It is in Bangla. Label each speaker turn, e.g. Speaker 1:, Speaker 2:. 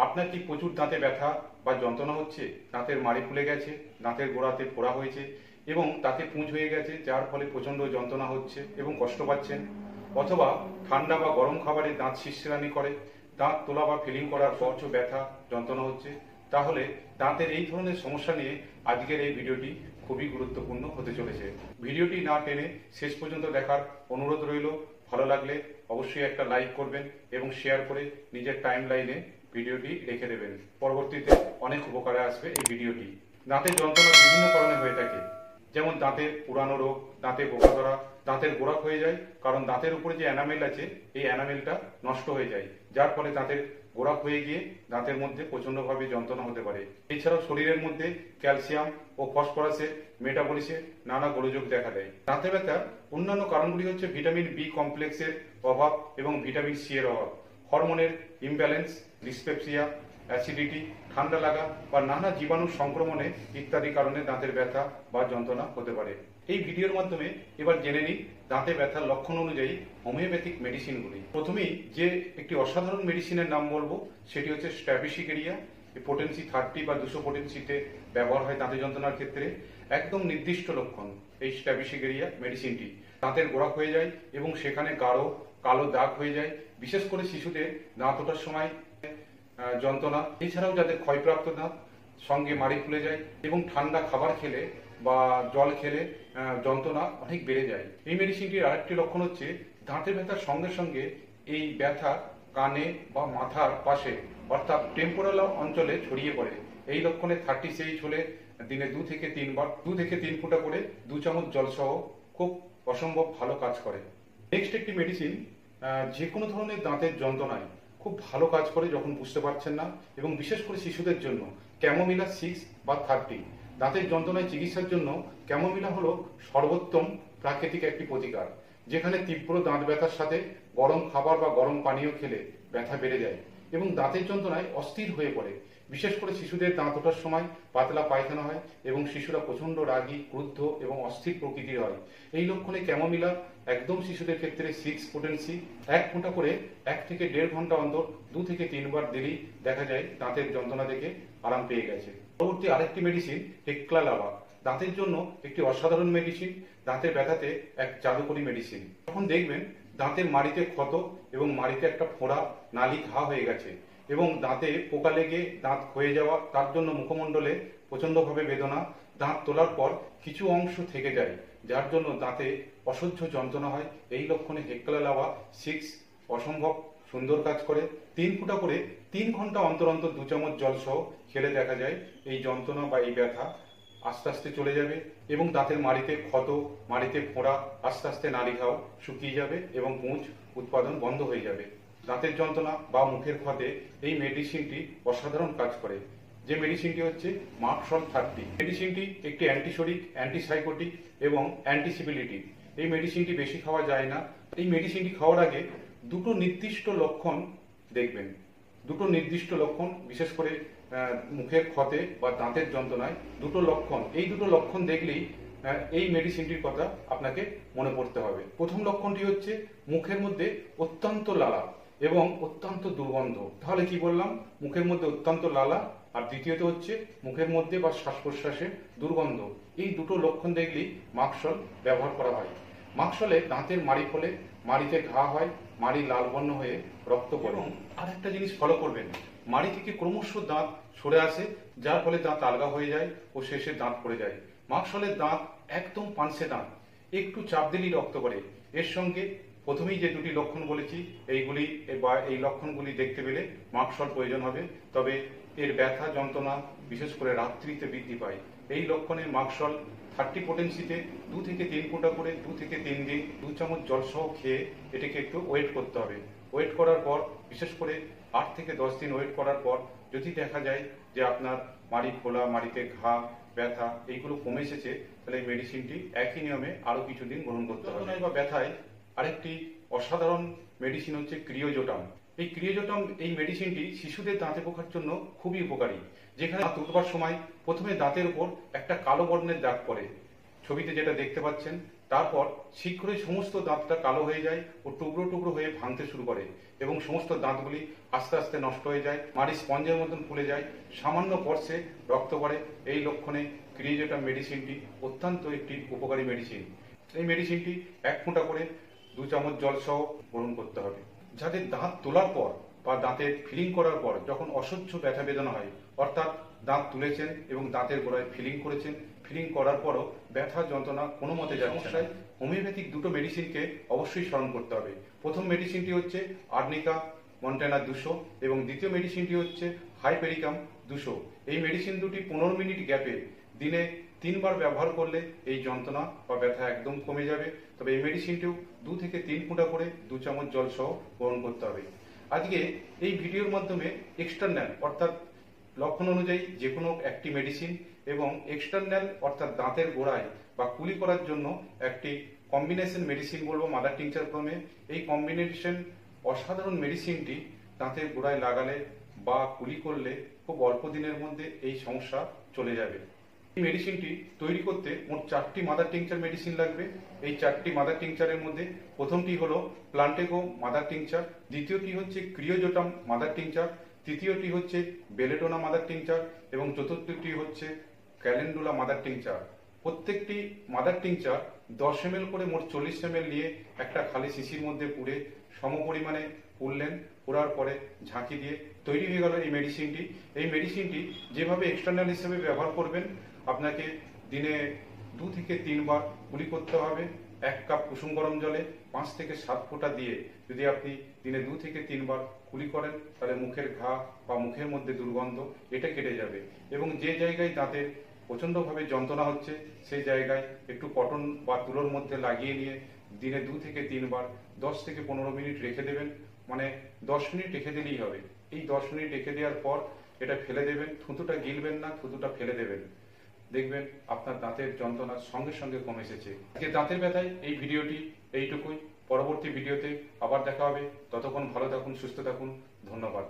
Speaker 1: আপনার কি প্রচুর দাঁতে ব্যথা বা যন্ত্রণা হচ্ছে? দাঁতের মাড়ি ফুলে গেছে, দাঁতের গোড়াতে ফোড়া হয়েছে এবং দাঁতে পুঁজ হয়ে গেছে, যার ফলে প্রচণ্ড যন্ত্রণা হচ্ছে এবং কষ্ট পাচ্ছেন? অথবা ঠান্ডা বা গরম খাবারে দাঁত শিরশিরানি করে, দাঁত তোলা বা ফিলিং করার পর ব্যথা যন্ত্রণা হচ্ছে? তাহলে দাঁতের এই ধরনের সমস্যা নিয়ে আজকের এই ভিডিওটি খুবই গুরুত্বপূর্ণ হতে চলেছে। ভিডিওটি না টেনে শেষ পর্যন্ত দেখার অনুরোধ রইল। ভালো লাগলে অবশ্যই একটা লাইক করবেন এবং শেয়ার করে নিজের টাইম লাইনে ভিডিওটি রেখে দেবেন। পরবর্তীতে অনেক উপকারে আসবে এই ভিডিওটি। দাঁতের যন্ত্রণা বিভিন্ন কারণে হয়ে থাকে, যেমন দাঁতের পুরানো রোগ, দাঁতে পোকা ধরা, দাঁতের গোড়া হয়ে যায়, কারণ দাঁতের উপরে যে এনামেল আছে এই এনামেলটা নষ্ট হয়ে যায়, যার ফলে দাঁতের গোড়া হয়ে গিয়ে দাঁতের মধ্যে প্রচণ্ডভাবে যন্ত্রণা হতে পারে। এছাড়াও শরীরের মধ্যে ক্যালসিয়াম ও ফসফরাসের মেটাবলিসে নানা গোলযোগ দেখা দেয়। দাঁতে ব্যথার অন্যান্য কারণগুলি হচ্ছে ভিটামিন বি কমপ্লেক্সের অভাব এবং ভিটামিন সি এর অভাব, হরমোনের ইমব্যালেন্স, ডিসপেপসিয়া, অ্যাসিডিটি, ঠান্ডা লাগা বা নানা জীবাণু সংক্রমণে ইত্যাদি কারণে দাঁতের ব্যথা বা যন্ত্রণা হতে পারে। এই ভিডিওর মাধ্যমে এবার জেনে নিই দাঁতে ব্যথার লক্ষণ অনুযায়ী হোমিওপ্যাথিক মেডিসিনগুলি। প্রথমেই যে একটি অসাধারণ মেডিসিনের নাম বলবো সেটি হচ্ছে স্ট্র্যাপিসিকেরিয়া। পোটেন্সি 30 বা 200 পোটেন্সিতে ব্যবহার হয় দাঁতের যন্ত্রণার ক্ষেত্রে। একদম নির্দিষ্ট লক্ষণ এই স্ট্র্যাপিসিকেরিয়া মেডিসিনটি। দাঁতের গোড়া হয়ে যায় এবং সেখানে গাঢ় কালো দাগ হয়ে যায়, বিশেষ করে শিশুদের দাঁত ওঠার সময় যন্ত্রণা। এছাড়াও যাদের ক্ষয়প্রাপ্ত দাঁত, সঙ্গে মাড়ি ফুলে যায় এবং ঠান্ডা খাবার খেলে বা জল খেলে যন্ত্রণা অনেক বেড়ে যায়। এই মেডিসিনটির আরেকটি লক্ষণ হচ্ছে দাঁতের ব্যথার সঙ্গে সঙ্গে এই ব্যথা কানে বা মাথার পাশে অর্থাৎ টেম্পোরাল অঞ্চলে ছড়িয়ে পড়ে। এই লক্ষণে 36 হলে দিনে 2 থেকে 3 বার 2 থেকে 3 ফোঁটা করে 2 চামচ জল সহ খুব অসম্ভব ভালো কাজ করে। নেক্সট একটি মেডিসিন যে কোনো ধরনের দাঁতের যন্ত্রণায় খুব ভালো কাজ করে যখন বুঝতে পারছেন না, এবং বিশেষ করে শিশুদের জন্য ক্যামোমিলা 6 বা 30। দাঁতের যন্ত্রণায় চিকিৎসার জন্য ক্যামোমিলা হলো সর্বোত্তম প্রাকৃতিক একটি প্রতিকার, যেখানে তীব্র দাঁত ব্যথার সাথে গরম খাবার বা গরম পানীয় খেলে ব্যথা বেড়ে যায় এবং দাঁতের যন্ত্রণায় অস্থির হয়ে পড়ে। বিশেষ করে শিশুদের দাঁত ওঠার সময় পাতলা পায়খানা হয় এবং শিশুরা প্রচণ্ড রাগী, ক্রুদ্ধ এবং অস্থির প্রকৃতির হয়। এই লক্ষণে ক্যামোমিলা একদম শিশুদের ক্ষেত্রে 6 পোটেন্সি 1 ফোঁটা করে 1 থেকে 1.5 ঘন্টা অন্তর 2 থেকে 3 বার দিলেই দেখা যায় দাঁতের যন্ত্রণা থেকে আরাম পেয়ে গেছে। পরবর্তী আরেকটি মেডিসিন হেক্লা লাভা, দাঁতের জন্য একটি অসাধারণ মেডিসিন, দাঁতের ব্যথাতে এক জাদুকরী মেডিসিন। তখন দেখবেন দাঁতের মাড়িতে ক্ষত এবং মাড়িতে একটা ফোঁড়া নালি ঘা হয়ে গেছে এবং দাঁতে পোকা লেগে দাঁত ক্ষয়ে যাওয়া, তার জন্য মুখমণ্ডলে প্রচণ্ডভাবে বেদনা, দাঁত তোলার পর কিছু অংশ থেকে যায়, যার জন্য দাঁতে অসহ্য যন্ত্রণা হয়। এই লক্ষণে হেক্লা লাভা 6 অসম্ভব সুন্দর কাজ করে। 3 ফোঁটা করে 3 ঘন্টা অন্তর অন্তর 2 চামচ জল সহ খেলে দেখা যায় এই যন্ত্রণা বা এই ব্যথা আস্তে আস্তে চলে যাবে এবং দাঁতের মাড়িতে ক্ষত, মাড়িতে ফোঁড়া, আস্তে আস্তে নালি ঘাও শুকিয়ে যাবে এবং পুঁজ উৎপাদন বন্ধ হয়ে যাবে। দাঁতের যন্ত্রণা বা মুখের ক্ষতে এই মেডিসিনটি অসাধারণ কাজ করে। যে মেডিসিনটি হচ্ছে মার্কসল 30। মেডিসিনটি একটি অ্যান্টিসোরিক, অ্যান্টিসাইকোটিক এবং অ্যান্টিসিবিলিটিক। এই মেডিসিনটি বেশি খাওয়া যায় না। এই মেডিসিনটি খাওয়ার আগে দুটো নির্দিষ্ট লক্ষণ দেখবেন। দুটো নির্দিষ্ট লক্ষণ, বিশেষ করে মুখের ক্ষতে বা দাঁতের যন্ত্রণায় দুটো লক্ষণ, এই দুটো লক্ষণ দেখলেই এই মেডিসিনটির কথা আপনাকে মনে পড়তে হবে। প্রথম লক্ষণটি হচ্ছে মুখের মধ্যে অত্যন্ত লালা এবং অত্যন্ত দুর্গন্ধ। তাহলে কি বললাম? মুখের মধ্যে অত্যন্ত লালা, আর দ্বিতীয়ত হচ্ছে মুখের মধ্যে বা শ্বাস প্রশ্বাসে দুর্গন্ধ। এই দুটো লক্ষণ দেখলেই মার্কসল ব্যবহার করা হয়। মার্কসলে দাঁতের মাড়ি ফলে, মাড়িতে ঘা হয়, মাড়ি লাল বর্ণ হয়ে রক্ত পড়ে। আর একটা জিনিস ফলো করবেন, মাড়ি থেকে ক্রমশ দাঁত সরে আসে, যার ফলে দাঁত আলগা হয়ে যায় ও শেষে দাঁত পড়ে যায়। মার্কসলের দাঁত একদম পানসে দাঁত, একটু চাপ দিলেই রক্ত পড়ে। এর সঙ্গে প্রথমেই যে দুটি লক্ষণ বলেছি, এইগুলি বা এই লক্ষণগুলি দেখতে পেলে মার্কসল প্রয়োজন হবে। তবে এর ব্যথা যন্ত্রণা বিশেষ করে রাত্রিতে বৃদ্ধি পায়। এই লক্ষণে মার্কসল 30 পোটেন্সিতে 2 থেকে 3 ফোঁটা করে 2 থেকে 3 দিন 2 চামচ জল সহ খেয়ে এটাকে একটু ওয়েট করতে হবে। ওয়েট করার পর, বিশেষ করে 8 থেকে 10 দিন ওয়েট করার পর যদি দেখা যায় যে আপনার মাড়ি ফোলা, মাড়িতে ঘা, ব্যথা এইগুলো কমে এসেছে, তাহলে এই মেডিসিনটি একই নিয়মে আরো কিছুদিন গ্রহণ করতে হবে। বা ব্যথায় আরেকটি অসাধারণ মেডিসিন হচ্ছে ক্রিওজোটাম। এই ক্রিওজোটাম এই মেডিসিনটি শিশুদের দাঁতে পোকার জন্য খুবই উপকারী। যেখানে দাঁত উঠবার সময় প্রথমে দাঁতের উপর একটা কালো বর্ণের দাগ পড়ে, ছবিতে যেটা দেখতে পাচ্ছেন তারপর শীঘ্রই সমস্ত দাঁতটা কালো হয়ে যায় ও টুকরো টুকরো হয়ে ভাঙতে শুরু করে এবং সমস্ত দাঁতগুলি আস্তে আস্তে নষ্ট হয়ে যায়, মাড়ি স্পঞ্জের মতন ফুলে যায়, সামান্য স্পর্শে রক্ত পড়ে। এই লক্ষণে ক্রিয়েজেটাম মেডিসিনটি অত্যন্ত একটি উপকারী মেডিসিন। এই মেডিসিনটি 1 ফোঁটা করে 2 চামচ জল সহ গ্রহণ করতে হবে। যাদের দাঁত তোলার পর বা দাঁতের ফিলিং করার পর যখন অসহ্য ব্যথা বেদনা হয়, অর্থাৎ দাঁত তুলেছেন এবং দাঁতের গোড়ায় ফিলিং করেছেন, ফিলিং করার পরও ব্যথা যন্ত্রণা কোনো মতে যাচ্ছে না, হোমিওপ্যাথিক দুটো মেডিসিনকে অবশ্যই স্মরণ করতে হবে। প্রথম মেডিসিনটি হচ্ছে আর্নিকা মন্টেনা 200 এবং দ্বিতীয় মেডিসিনটি হচ্ছে হাইপেরিকাম 200। এই মেডিসিন দুটি 15 মিনিট গ্যাপে দিনে 3 বার ব্যবহার করলে এই যন্ত্রণা বা ব্যথা একদম কমে যাবে। তবে এই মেডিসিনটিও 2 থেকে 3 ফোঁটা করে 2 চামচ জল সহ গ্রহণ করতে হবে। আজকে এই ভিডিওর মাধ্যমে এক্সটার্নাল অর্থাৎ লক্ষণ অনুযায়ী যে কোনো একটি মেডিসিন এবং এক্সটার্নাল অর্থাৎ দাঁতের গোড়ায় বা কুলি করার জন্য একটি কম্বিনেশন মেডিসিন বলবো মাদার টিংচার ক্রমে। এই কম্বিনেশন অসাধারণ মেডিসিনটি দাঁতের গোড়ায় লাগালে বা কুলি করলে খুব অল্প দিনের মধ্যে এই সমস্যা চলে যাবে। এই মেডিসিনটি তৈরি করতে মোট 4টি মাদার টিংচার মেডিসিন লাগবে। এই 4টি মাদার টিংচারের মধ্যে প্রথমটি হলো প্লান্টেগো মাদার টিংচার, দ্বিতীয়টি হচ্ছে ক্রিওজোটাম মাদার টিংচার, তৃতীয়টি হচ্ছে বেলেডোনা মাদার টিংচার এবং চতুর্থটি হচ্ছে ক্যালেন্ডুলা মাদার টিংচার। প্রত্যেকটি মাদার টিংচার 10 ml করে মোট 40 ml নিয়ে একটা খালি শিশির মধ্যে পুড়ে সমপরিমাণে পুড়লেন, পোড়ার পরে ঝাঁকি দিয়ে তৈরি হয়ে গেল এই মেডিসিনটি। এই মেডিসিনটি যেভাবে এক্সটার্নাল হিসেবে ব্যবহার করবেন, আপনাকে দিনে 2 থেকে 3 বার কুলি করতে হবে। 1 কাপ কুসুম গরম জলে 5 থেকে 7 ফোঁটা দিয়ে যদি আপনি দিনে 2 থেকে 3 বার কুলি করেন, তাহলে মুখের ঘা বা মুখের মধ্যে দুর্গন্ধ এটা কেটে যাবে। এবং যে জায়গায় দাঁতের প্রচণ্ডভাবে যন্ত্রণা হচ্ছে সেই জায়গায় একটু কটন বা তুলোর মধ্যে লাগিয়ে নিয়ে দিনে 2 থেকে 3 বার 10 থেকে 15 মিনিট রেখে দেবেন। মানে 10 মিনিট রেখে দিলেই হবে। এই 10 মিনিট রেখে দেওয়ার পর এটা ফেলে দেবেন, থুতুটা গিলবেন না, থুতুটা ফেলে দেবেন। দেখবেন আপনার দাঁতের যন্ত্রণা সঙ্গে সঙ্গে কমে এসেছে। আজকে দাঁতের ব্যথায় এই ভিডিওটি এইটুকুই। পরবর্তী ভিডিওতে আবার দেখা হবে। ততক্ষণ ভালো থাকুন, সুস্থ থাকুন। ধন্যবাদ।